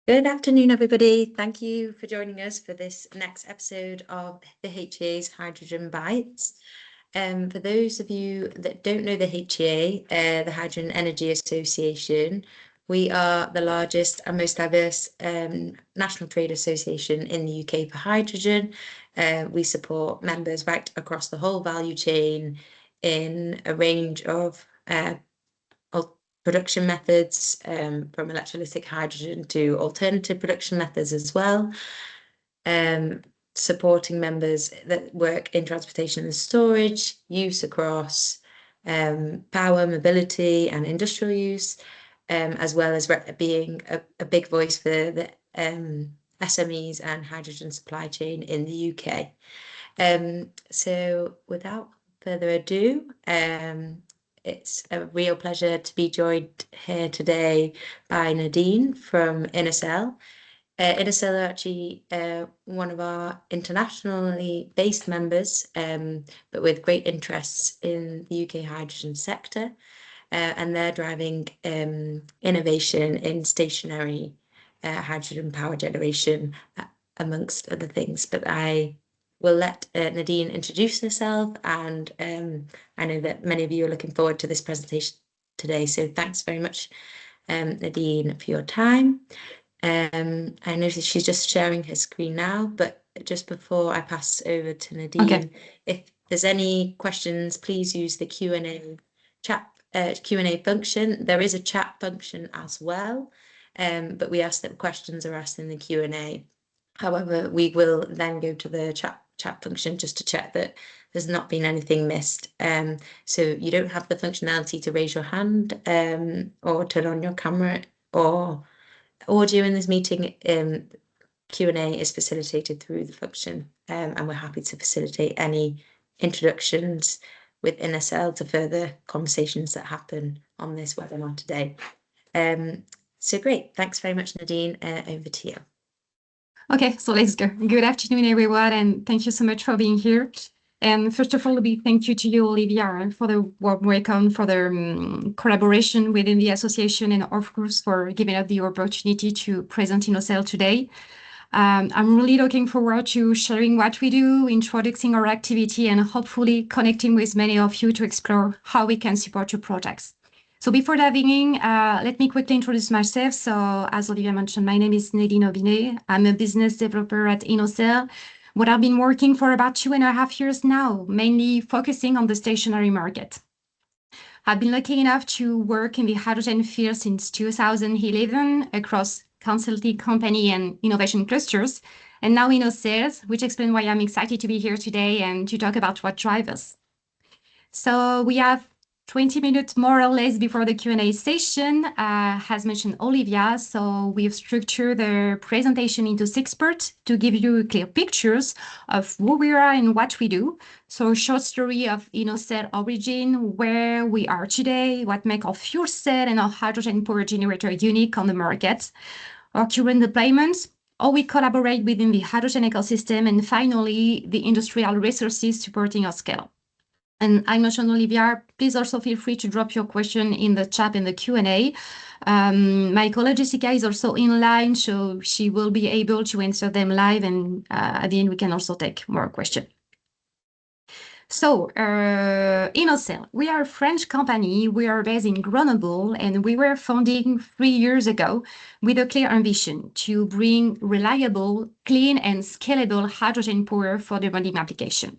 Good afternoon, everybody. Thank you for joining us for this next episode of the HEA's Hydrogen Bytes. For those of you that don't know the HEA, the Hydrogen Energy Association, we are the largest and most diverse national trade association in the UK for hydrogen. We support members right across the whole value chain in a range of production methods, from electrolytic hydrogen to alternative production methods as well, supporting members that work in transportation and storage, use across power, mobility and industrial use, as well as being a big voice for the SMEs and hydrogen supply chain in the UK. So without further ado, it's a real pleasure to be joined here today by Nadine from INOCEL. INOCEL are actually one of our internationally based members, but with great interests in the UK hydrogen sector. And they're driving innovation in stationary hydrogen power generation, amongst other things. But I will let Nadine introduce herself, and I know that many of you are looking forward to this presentation today. So thanks very much, Nadine, for your time. I know she's just sharing her screen now, but just before I pass over to Nadine, if there's any questions, please use the Q&A function. There is a chat function as well, but we ask that questions are asked in the Q&A. However, we will then go to the chat function just to check that there's not been anything missed. So you don't have the functionality to raise your hand or turn on your camera or audio in this meeting. Q&A is facilitated through the function, and we're happy to facilitate any introductions with INOCEL to further conversations that happen on this webinar today. So great, thanks very much, Nadine. Over to you. Okay, so let's go. Good afternoon, everyone, and thank you so much for being here. And first of all, a big thank you to you, Olivia, for the warm welcome, for the collaboration within the association, and of course, for giving us the opportunity to present INOCEL today. I'm really looking forward to sharing what we do, introducing our activity, and hopefully connecting with many of you to explore how we can support your projects. So before diving in, let me quickly introduce myself. So as Olivia mentioned, my name is Nadine Obinet. I'm a business developer at INOCEL, where I've been working for about 2.5 years now, mainly focusing on the stationary market. I've been lucky enough to work in the hydrogen field since 2011 across consulting company and innovation clusters, and now INOCEL, which explains why I'm excited to be here today and to talk about what drives us. So we have 20 minutes more or less before the Q&A session, as mentioned Olivia. So we've structured the presentation into 6 parts to give you clear pictures of who we are and what we do. So a short story of INOCEL origin, where we are today, what makes our fuel cell and our hydrogen power generator unique on the market, our current deployments, how we collaborate within the hydrogen ecosystem, and finally, the industrial resources supporting our scale. And I mentioned Olivia, please also feel free to drop your question in the chat in the Q&A. My colleague Jessica is also in line, so she will be able to answer them live, and at the end we can also take more questions. So INOCEL, we are a French company. We are based in Grenoble, and we were founded 3 years ago with a clear ambition to bring reliable, clean and scalable hydrogen power for the demanding application.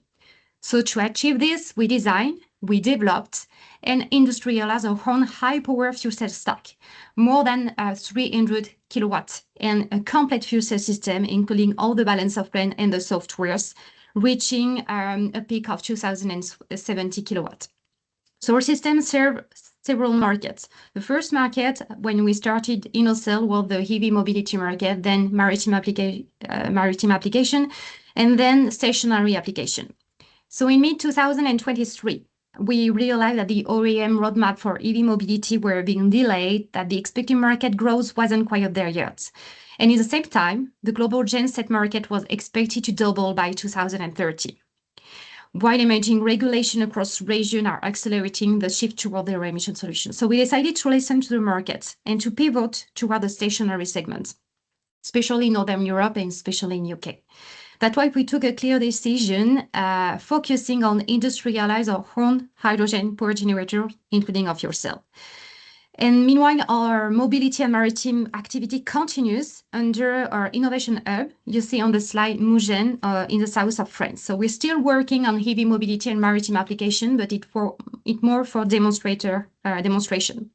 So to achieve this, we designed, we developed, and industrialized our own high-power fuel cell stack, more than 300 kilowatts, and a complete fuel cell system, including all the balance of plant and the softwares, reaching a peak of 2,070 kilowatts. So our system serves several markets. The first market, when we started INOCEL, was the heavy mobility market, then maritime application, and then stationary application. So in mid-2023, we realized that the OEM roadmap for EV mobility were being delayed, that the expected market growth wasn't quite there yet. And at the same time, the global genset market was expected to double by 2030. While emerging regulation across regions are accelerating the shift toward zero emission solutions. So we decided to listen to the market and to pivot toward the stationary segment. especially in Northern Europe and especially in UK. That's why we took a clear decision focusing on industrialize our own hydrogen power generator, including of fuel cell. And meanwhile, our mobility and maritime activity continues under our innovation hub. You see on the slide Mougins in the south of France. So we're still working on heavy mobility and maritime application, but it more for demonstration.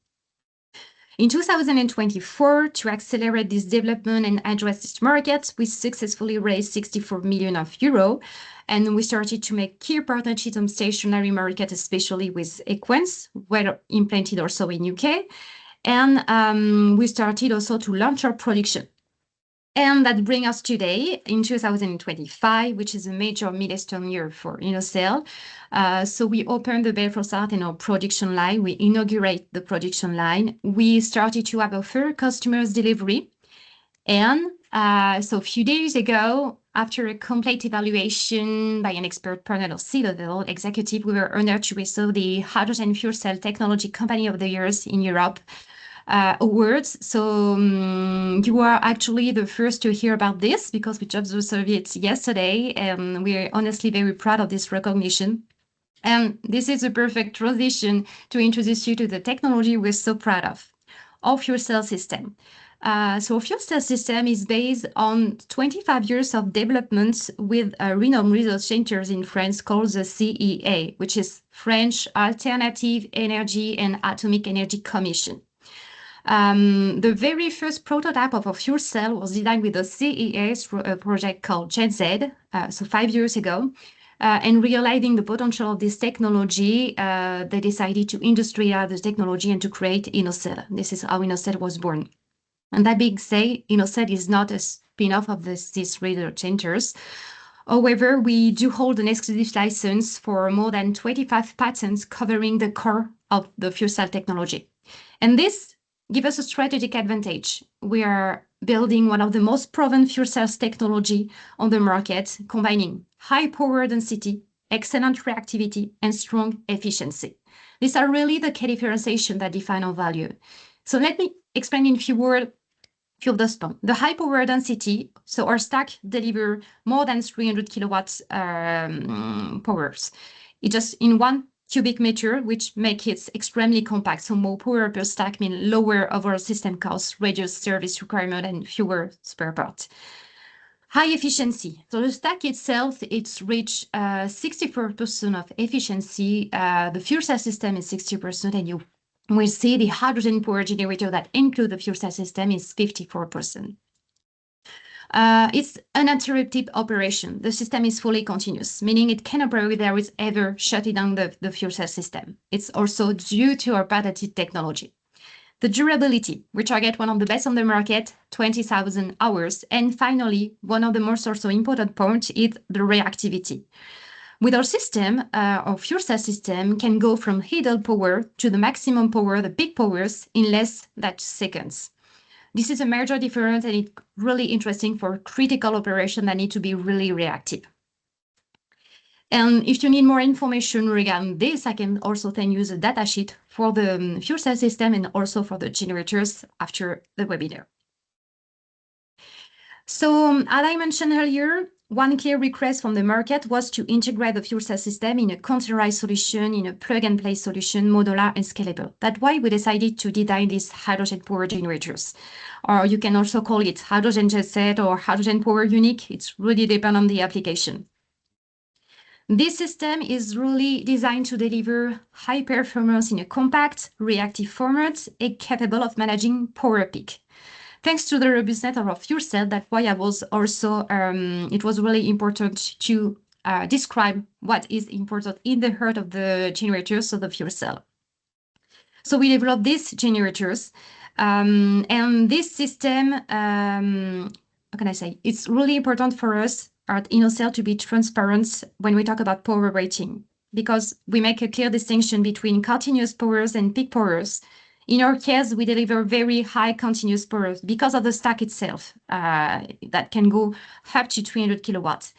In 2024, to accelerate this development and address this market, we successfully raised 64 million euro, and we started to make key partnerships on stationary market, especially with Equens, were implanted also in UK, and we started also to launch our production. And that brings us today in 2025, which is a major milestone year for INOCEL. So we opened the Belfort start in our production line. We inaugurate the production line. We started to have offer customers delivery. And so a few days ago, after a complete evaluation by an expert panel of C-level executive, we were honored to receive the Hydrogen Fuel Cell Technology Company of the Year in Europe awards. So you are actually the first to hear about this because we just received it yesterday, and we're honestly very proud of this recognition. And this is a perfect transition to introduce you to the technology we're so proud of, our fuel cell system. So fuel cell system is based on 25 years of development with renowned research centers in France called the CEA, which is French Alternative Energy and Atomic Energy Commission. The very first prototype of a fuel cell was designed with the CEA through a project called JetZ, so 5 years ago. And realizing the potential of this technology, they decided to industrialize the technology and to create INOCEL. This is how INOCEL was born. And that being said, INOCEL is not a spin-off of these research centers. However, we do hold an exclusive license for more than 25 patents covering the core of the fuel cell technology. And this gives us a strategic advantage. We are building one of the most proven fuel cells technology on the market, combining high power density, excellent reactivity, and strong efficiency. These are really the key differentiation that define our value. So let me explain in a few words few of those points. The high power density, so our stack deliver more than 300 kilowatts powers. It just in 1 cubic meter, which makes it extremely compact. So more power per stack means lower overall system costs, reduced service requirement, and fewer spare parts. High efficiency. So the stack itself, it's reached 64% of efficiency. The fuel cell system is 60%, and you will see the hydrogen power generator that include the fuel cell system is 54%. It's uninterrupted operation. The system is fully continuous, meaning it can operate without ever shutting down the fuel cell system. It's also due to our patented technology. The durability, we target one of the best on the market, 20,000 hours. And finally, one of the most also important points is the reactivity. With our system, our fuel cell system can go from idle power to the maximum power, the peak powers, in less than seconds. This is a major difference, and it's really interesting for critical operations that need to be really reactive. And if you need more information regarding this, I can also then use a datasheet for the fuel cell system and also for the generators after the webinar. So, as I mentioned earlier, one clear request from the market was to integrate the fuel cell system in a containerized solution, in a plug-and-play solution, modular and scalable. That's why we decided to design these hydrogen power generators. Or you can also call it hydrogen genset or hydrogen power unit. It's really dependent on the application. This system is really designed to deliver high performance in a compact, reactive format, and capable of managing power peak. Thanks to the robustness of our fuel cell, that's why I was also, it was really important to describe what is important in the heart of the generators, so the fuel cell. So we developed these generators, and this system, how can I say, it's really important for us at INOCEL to be transparent when we talk about power rating, because we make a clear distinction between continuous powers and peak powers. In our case, we deliver very high continuous powers because of the stack itself that can go up to 300 kilowatts.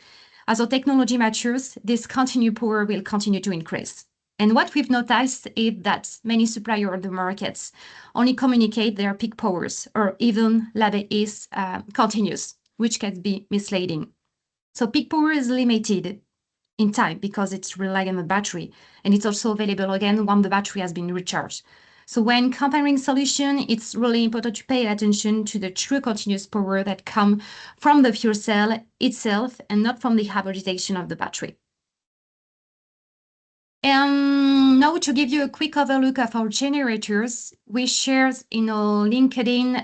As our technology matures, this continuous power will continue to increase. And what we've noticed is that many suppliers of the markets only communicate their peak powers, or even label is continuous, which can be misleading. So peak power is limited in time because it's relying on the battery, and it's also available again when the battery has been recharged. So when comparing solution, it's really important to pay attention to the true continuous power that comes from the fuel cell itself and not from the hybridization of the battery. And now to give you a quick overlook of our generators, we shared in our LinkedIn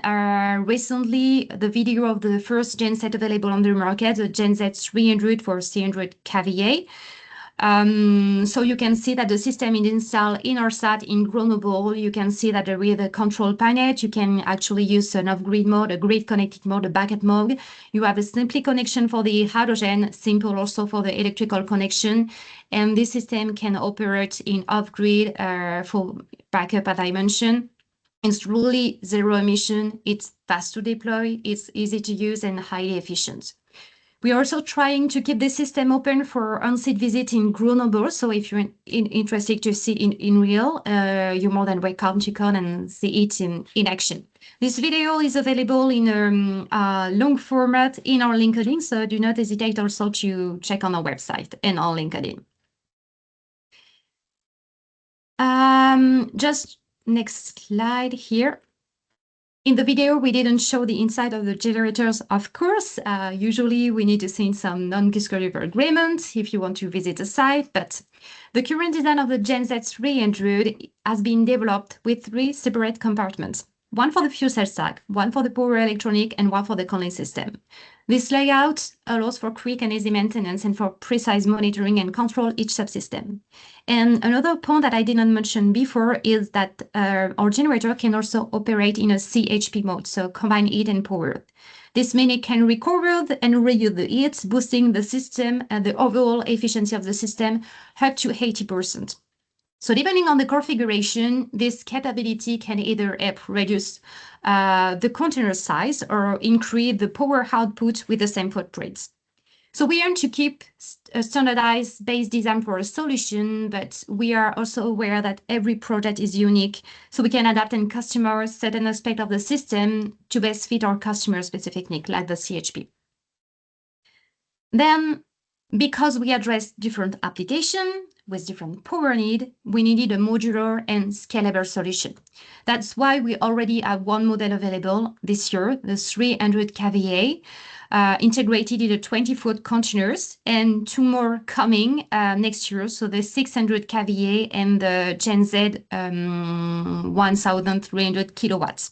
recently the video of the first genset available on the market, the genset 300 for 300 kVA. So you can see that the system is installed in our site in Grenoble. You can see that there is a control panel. You can actually use an off-grid mode, a grid connected mode, a backup mode. You have a simple connection for the hydrogen, simple also for the electrical connection. And this system can operate in off-grid for backup, as I mentioned. It's really zero emission. It's fast to deploy. It's easy to use and highly efficient. We are also trying to keep the system open for on-site visit in Grenoble. So if you're interested to see in real, you're more than welcome to come and see it in action. This video is available in a long format in our LinkedIn, so do not hesitate also to check on our website and on LinkedIn. Just next slide here. In the video, we didn't show the inside of the generators, of course. Usually, we need to sign some non-disclosure agreement if you want to visit the site, but the current design of the genset 300 has been developed with 3 separate compartments. One for the fuel cell stack, one for the power electronic, and one for the cooling system. This layout allows for quick and easy maintenance and for precise monitoring and control each subsystem. And another point that I didn't mention before is that our generator can also operate in a CHP mode, so combined heat and power. This means it can recover and reuse the heat, boosting the system and the overall efficiency of the system up to 80%. So depending on the configuration, this capability can either help reduce the container size or increase the power output with the same footprint. So we aim to keep a standardized base design for a solution, but we are also aware that every project is unique, so we can adapt and customize certain aspects of the system to best fit our customer-specific need, like the CHP. Then, because we address different applications with different power need, we needed a modular and scalable solution. That's why we already have one model available this year, the 300 kVA, integrated in the 20-foot containers, and 2 more coming next year, so the 600 kVA and the Gen Z 1300 kilowatts.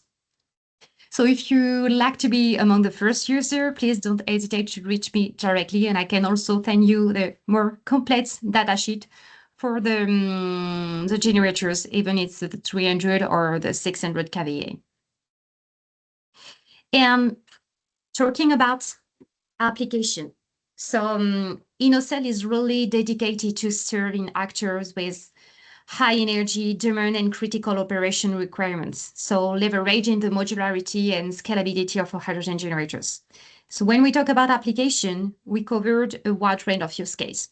So if you like to be among the first user, please don't hesitate to reach me directly, and I can also send you the more complete data sheet for the generators, even if it's the 300 or the 600 kVA. And talking about application, so INOCEL is really dedicated to serving actors with high energy, demand, and critical operation requirements. So leveraging the modularity and scalability of our hydrogen generators. So when we talk about application, we covered a wide range of use cases.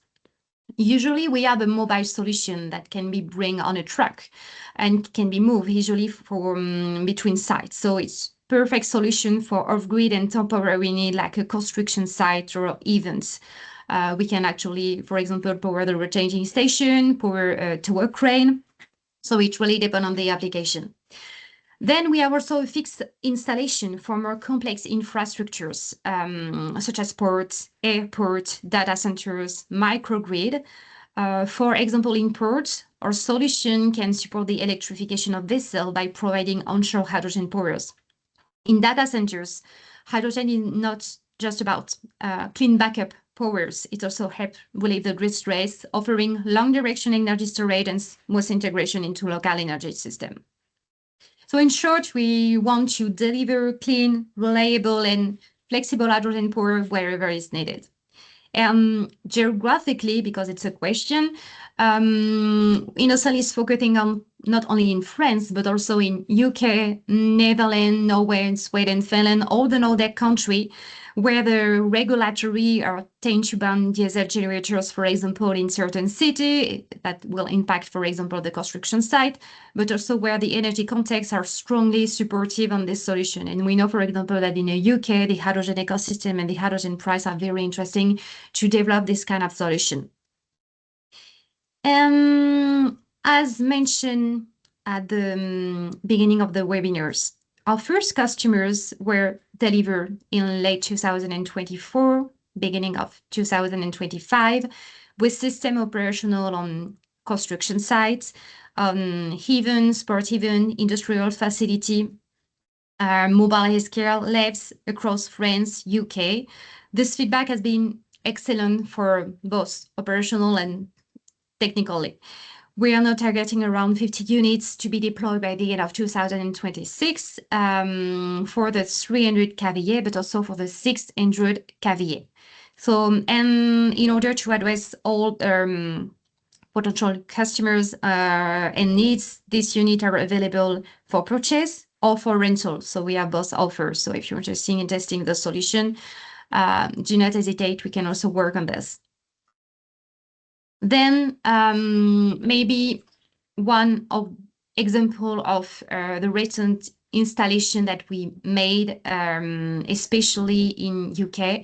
Usually we have a mobile solution that can be bring on a truck and can be moved usually from between sites. So it's perfect solution for off-grid and temporary need like a construction site or events. We can actually, for example, power the rechanging station, power a tower crane. So it really depends on the application. Then we have also a fixed installation for more complex infrastructures, such as ports, airports, data centers, microgrid. For example, in ports, our solution can support the electrification of vessels by providing onshore hydrogen powers. In data centers, hydrogen is not just about clean backup powers. It also helps relieve the grid stress, offering long-duration energy storage and smooth integration into local energy system. So in short, we want to deliver clean, reliable, and flexible hydrogen power wherever it's needed. And geographically, because it's a question, INOCEL is focusing on not only in France, but also in UK, Netherlands, Norway, Sweden, Finland, all the Nordic countries, where the regulatory are tend to ban diesel generators, for example, in certain city that will impact, for example, the construction site, but also where the energy contexts are strongly supportive on this solution. And we know, for example, that in the UK, the hydrogen ecosystem and the hydrogen price are very interesting to develop this kind of solution. As mentioned at the beginning of the webinars, our first customers were delivered in late 2024, beginning of 2025, with system operational on construction sites, even sport event, industrial facility, mobile healthcare labs across France, UK. This feedback has been excellent for both operational and technically. We are now targeting around 50 units to be deployed by the end of 2026 for the 300 kVA, but also for the 600 kVA. So, and in order to address all potential customers and needs, these units are available for purchase or for rental. So we have both offers. So if you're interested in testing the solution, do not hesitate. We can also work on this. Then maybe one of example of the recent installation that we made, especially in UK,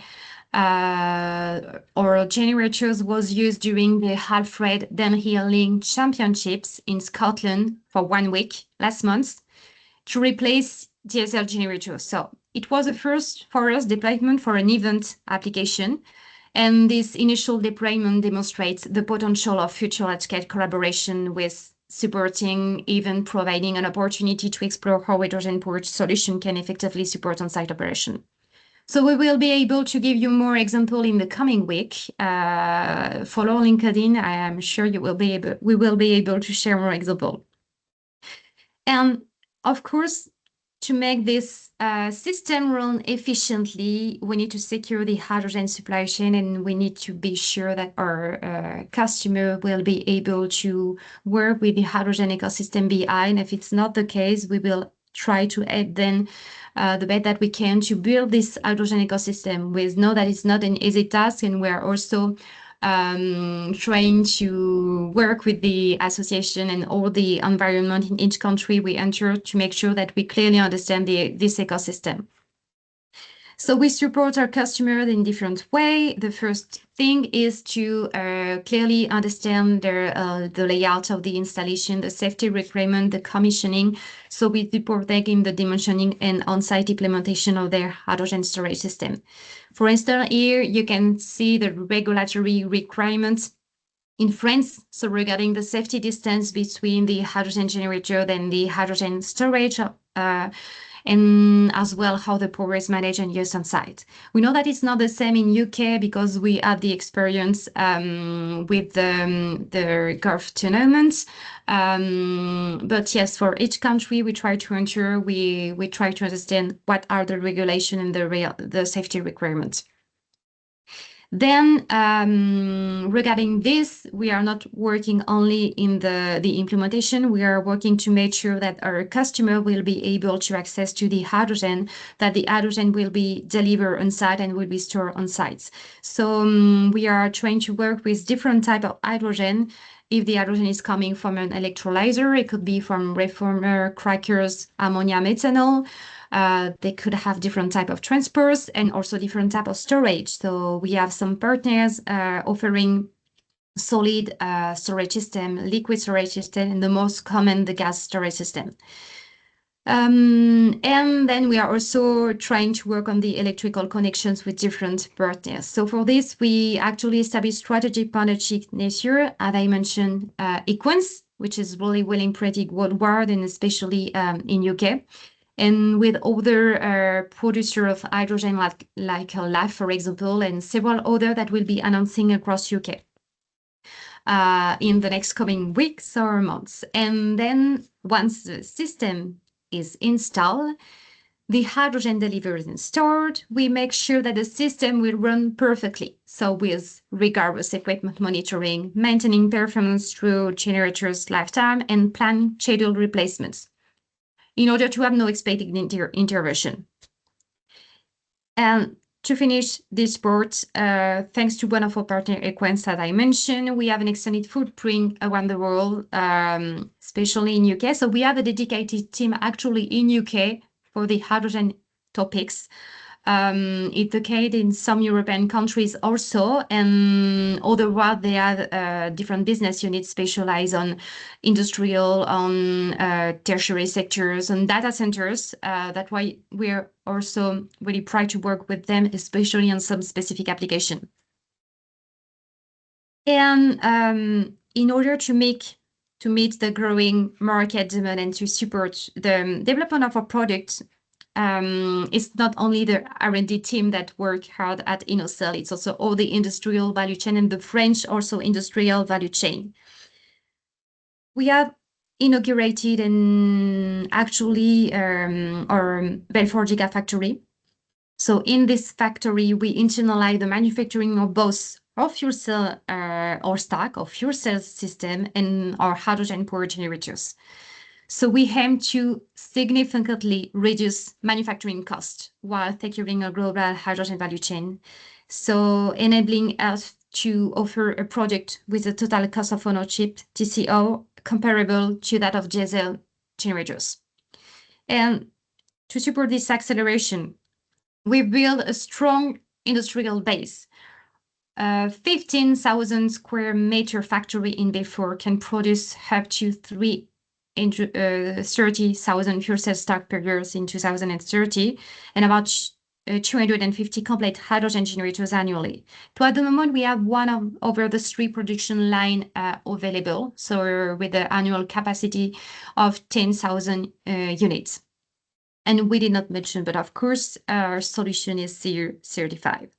our generators was used during the Alfred Downhilling Championships in Scotland for 1 week last month to replace diesel generators. So it was a first for us deployment for an event application. And this initial deployment demonstrates the potential of future large-scale collaboration with supporting, even providing an opportunity to explore how hydrogen-powered solution can effectively support on-site operation. So we will be able to give you more example in the coming week. Follow LinkedIn. I am sure we will be able to share more example. And of course, to make this system run efficiently, we need to secure the hydrogen supply chain, and we need to be sure that our customer will be able to work with the hydrogen ecosystem behind. If it's not the case, we will try to add then the best that we can to build this hydrogen ecosystem. We know that it's not an easy task, and we're also trying to work with the association and all the environment in each country we enter to make sure that we clearly understand this ecosystem. So we support our customers in different way. The first thing is to clearly understand the layout of the installation, the safety requirement, the commissioning. So we support them in the dimensioning and on-site implementation of their hydrogen storage system. For instance, here you can see the regulatory requirements in France. So regarding the safety distance between the hydrogen generator and the hydrogen storage, and as well how the power is managed and used on site. We know that it's not the same in UK because we had the experience with the Gulf tournaments. But yes, for each country we try to ensure we try to understand what are the regulation and the safety requirements. Then regarding this, we are not working only in the implementation. We are working to make sure that our customer will be able to access to the hydrogen, that the hydrogen will be delivered on site and will be stored on sites. So we are trying to work with different type of hydrogen. If the hydrogen is coming from an electrolyzer, it could be from reformer, crackers, ammonia, methanol. They could have different type of transports and also different type of storage. So we have some partners offering solid storage system, liquid storage system, and the most common, the gas storage system. And then we are also trying to work on the electrical connections with different partners. So for this, we actually established strategic partnership this year, as I mentioned, Equans, which is really well implemented worldwide and especially in UK. And with other producers of hydrogen like LAF, for example, and several other that will be announcing across UK in the next coming weeks or months. And then once the system is installed, the hydrogen delivered and stored, we make sure that the system will run perfectly. So with rigorous equipment monitoring, maintaining performance through generators' lifetime, and plan scheduled replacements, in order to have no expected intervention. And to finish this report, thanks to one of our partner Equens that I mentioned, we have an extended footprint around the world, especially in UK. So we have a dedicated team actually in UK for the hydrogen topics. It's the case in some European countries also, and otherwise they have different business units specialized on industrial, on tertiary sectors, and data centers. That's why we're also really proud to work with them, especially on some specific application. And in order to meet the growing market demand and to support the development of our product, it's not only the R&D team that work hard at INOCEL, it's also all the industrial value chain and the French also industrial value chain. We have inaugurated and actually our Belfort Gigafactory. So in this factory, we internalize the manufacturing of both our fuel cell or stack or fuel cell system and our hydrogen power generators. So we aim to significantly reduce manufacturing costs while securing a global hydrogen value chain. So enabling us to offer a product with a total cost of ownership, TCO, comparable to that of diesel generators. And to support this acceleration, we build a strong industrial base. 15,000 square meter factory in Belfort can produce up to 30,000 fuel cell stack per year in 2030, and about 250 complete hydrogen generators annually. So at the moment, we have one over the 3 production line available, so with the annual capacity of 10,000 units. And we did not mention, but of course, our solution is CE certified.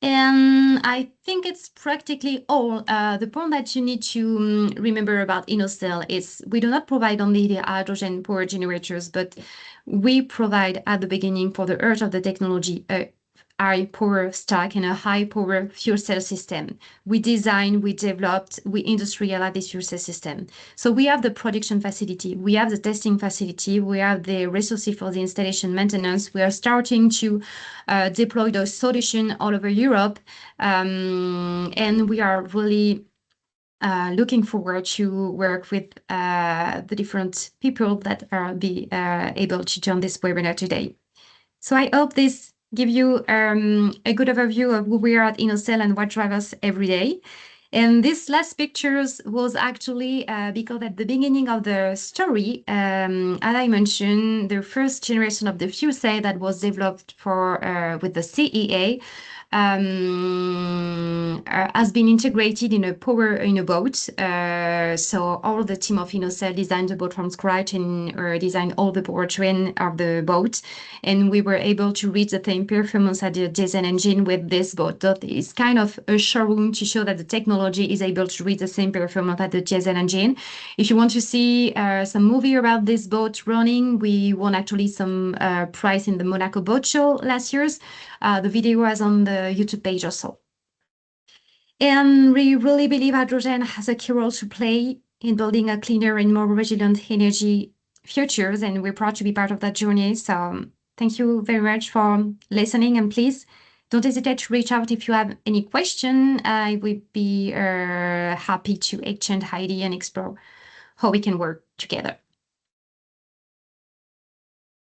And I think it's practically all. The point that you need to remember about INOCEL is we do not provide only the hydrogen power generators, but we provide at the beginning for the heart of the technology a high power stack and a high power fuel cell system. We design, we developed, we industrialize this fuel cell system. So we have the production facility, we have the testing facility, we have the resources for the installation maintenance. We are starting to deploy those solutions all over Europe, and we are really looking forward to work with the different people that are able to join this webinar today. So I hope this give you a good overview of who we are at INOCEL and what drives us every day. And this last pictures was actually because at the beginning of the story, as I mentioned, the first generation of the fuel cell that was developed for with the CEA has been integrated in a boat. So all the team of INOCEL designed the boat from scratch and designed all the powertrain of the boat, and we were able to reach the same performance at the diesel engine with this boat. That is kind of a showroom to show that the technology is able to reach the same performance at the diesel engine. If you want to see some movie about this boat running, we won actually some prize in the Monaco Boat Show last year. The video is on the YouTube page also. And we really believe hydrogen has a key role to play in building a cleaner and more resilient energy futures, and we're proud to be part of that journey. So thank you very much for listening, and please don't hesitate to reach out if you have any question. I would be happy to exchange idea and explore how we can work together.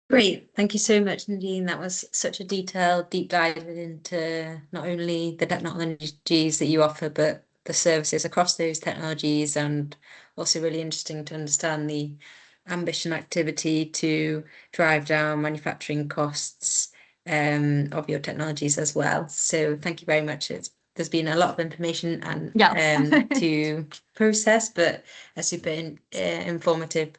Great. Thank you so much, Nadine. That was such a detailed deep dive into not only the technologies that you offer, but the services across those technologies, and also really interesting to understand the ambition activity to drive down manufacturing costs of your technologies as well. So thank you very much. There's been a lot of information and to process, but a super informative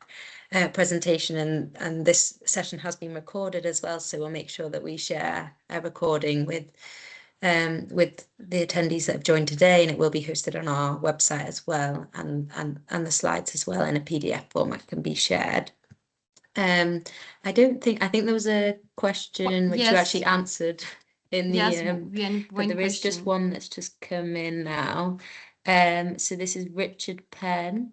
presentation, and this session has been recorded as well, so we'll make sure that we share a recording with the attendees that have joined today, and it will be hosted on our website as well, and the slides as well in a PDF format can be shared. I think there was a question which you actually answered in the but there is just one that's just come in now. So this is Richard Penn.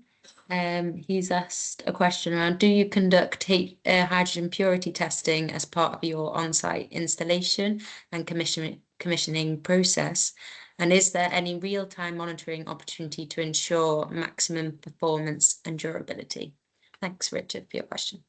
He's asked a question around, do you conduct hydrogen purity testing as part of your on-site installation and commissioning process? And is there any real-time monitoring opportunity to ensure maximum performance and durability? Thanks, Richard, for your question.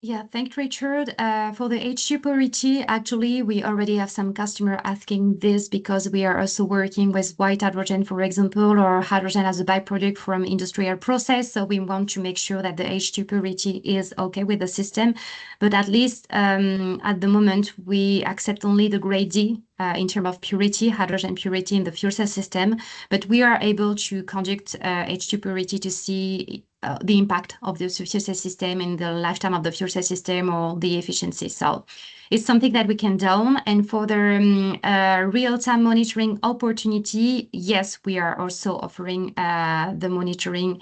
Yeah, thanks, Richard. For the H2 purity, actually, we already have some customer asking this because we are also working with white hydrogen, for example, or hydrogen as a byproduct from industrial process. So we want to make sure that the H2 purity is okay with the system. But at least at the moment, we accept only the grade D in terms of purity, hydrogen purity in the fuel cell system. But we are able to conduct H2 purity to see the impact of the fuel cell system in the lifetime of the fuel cell system or the efficiency. So it's something that we can do. And for the real-time monitoring opportunity, yes, we are also offering the monitoring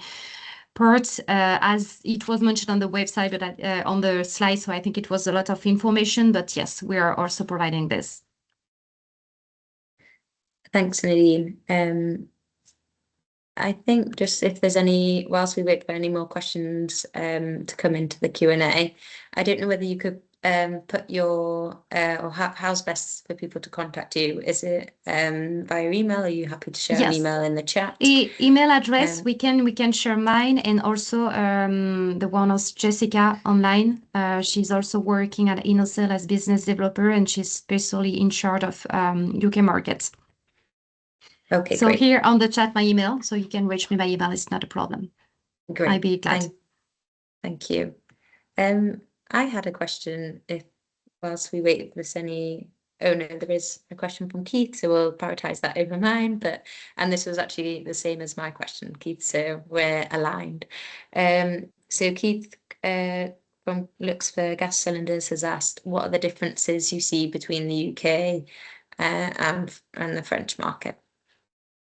part, as it was mentioned on the website, but on the slide. So I think it was a lot of information, but yes, we are also providing this. Thanks, Nadine. I think just if there's any, whilst we wait for any more questions to come into the Q&A, I don't know whether you could put your, or how's best for people to contact you? Is it via email? Are you happy to share an email in the chat? Email address, we can share mine, and also the one of Jessica online. She's also working at INOCEL as business developer, and she's especially in charge of UK markets. Okay, so great. Here on the chat, my email, so you can reach me by email. It's not a problem. Great. I'd be glad. Thank you. I had a question whilst we wait if there's any. Oh no, there is a question from Keith, so we'll prioritize that over mine. And this was actually the same as my question, Keith, so we're aligned. So Keith from Looks for Gas Cylinders has asked, what are the differences you see between the UK and the French market?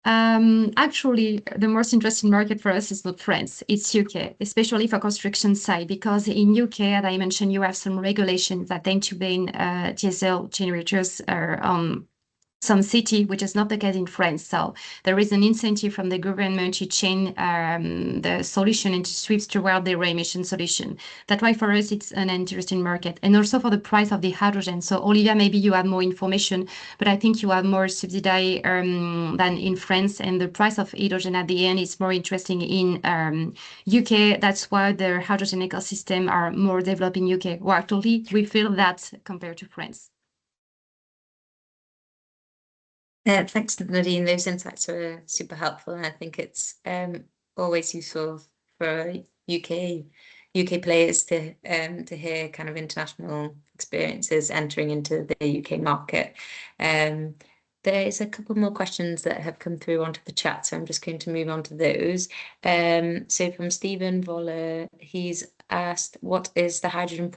Actually, the most interesting market for us is not France, it's UK, especially for construction side, because in UK, as I mentioned, you have some regulations that tend to ban diesel generators on some city, which is not the case in France. So there is an incentive from the government to change the solution and to switch toward the emission solution. That's why for us it's an interesting market, and also for the price of the hydrogen. So Olivia, maybe you have more information, but I think you have more subsidy than in France, and the price of hydrogen at the end is more interesting in UK. That's why the hydrogen ecosystem are more developed in UK. Well, actually, we feel that compared to France. Thanks, Nadine. Those insights are super helpful, and I think it's always useful for UK players to hear kind of international experiences entering into the UK market. There is a couple more questions that have come through onto the chat, so I'm just going to move on to those. So from Stephen Voller, he's asked, what is the hydrogen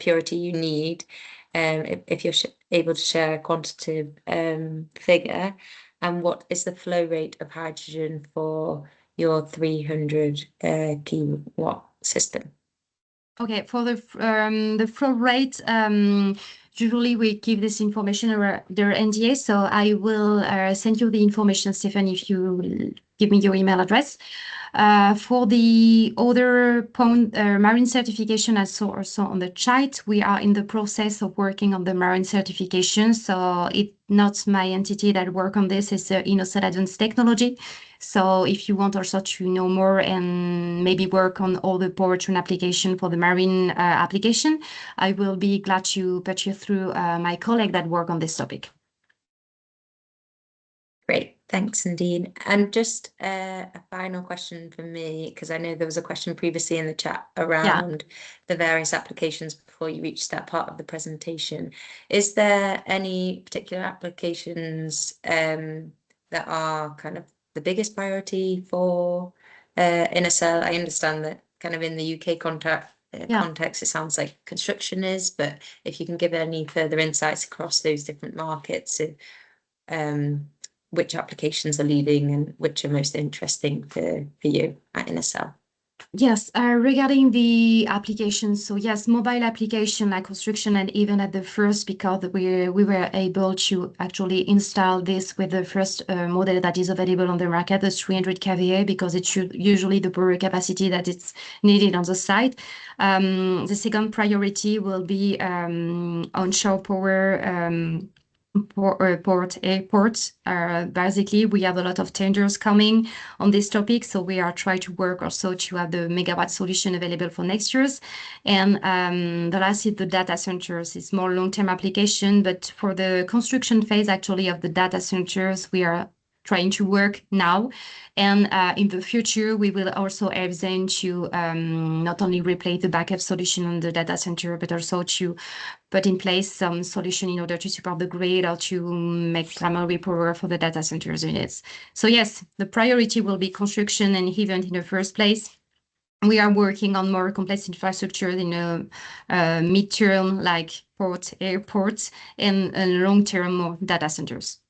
purity you need? If you're able to share a quantitative figure, and what is the flow rate of hydrogen for your 300 kilowatt system? Okay, for the flow rate, usually we give this information around their NDA, so I will send you the information, Stephen, if you give me your email address. For the other point, marine certification, I saw also on the chat, we are in the process of working on the marine certification. So it's not my entity that work on this, it's INOCEL Advanced Technology. So if you want also to know more and maybe work on all the powertrain application for the marine application, I will be glad to put you through my colleague that work on this topic. Great, thanks, Nadine. And just a final question from me, because I know there was a question previously in the chat around the various applications before you reached that part of the presentation. Is there any particular applications that are kind of the biggest priority for INOCEL? I understand that kind of in the UK context, it sounds like construction is, but if you can give any further insights across those different markets, which applications are leading and which are most interesting for you at INOCEL? Yes, regarding the applications, so yes, mobile application like construction, and even at the first, because we were able to actually install this with the first model that is available on the market, the 300 kVA, because it's usually the power capacity that it's needed on the site. The second priority will be onshore power. Port airports. Basically, we have a lot of tenders coming on this topic, so we are trying to work also to have the megawatt solution available for next year's. And the last is the data centers. It's more long-term application, but for the construction phase actually of the data centers, we are trying to work now. And in the future, we will also have then to not only replace the backup solution on the data center, but also to put in place some solution in order to support the grid or to make primary power for the data centers units. So yes, the priority will be construction and even in the first place. We are working on more complex infrastructure in a midterm, like airports, and long-term more data centers.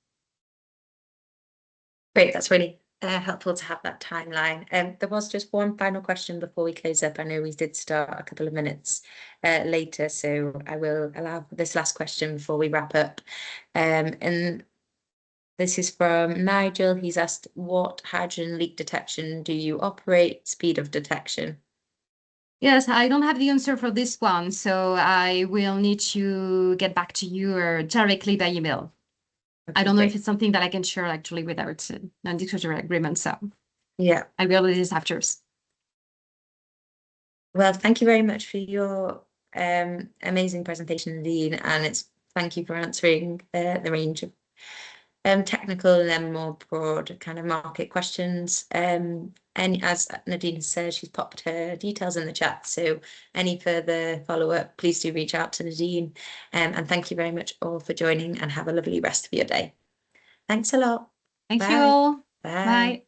Great, that's really helpful to have that timeline. There was just one final question before we close up. I know we did start a couple of minutes later, so I will allow this last question before we wrap up. And this is from Nigel. He's asked, what hydrogen leak detection do you operate? Speed of detection? Yes, I don't have the answer for this one, so I will need to get back to you directly by email. Okay, I don't know if great. it's something that I can share actually without non-disclosure agreement, so Yeah. I will do this after. Well, thank you very much for your amazing presentation, Nadine, and thank you for answering the range of technical and then more broad kind of market questions. And as Nadine has said, she's popped her details in the chat. So any further follow-up, please do reach out to Nadine. And thank you very much all for joining, and have a lovely rest of your day. Thanks a lot. Thank you Bye. all. Bye. Bye.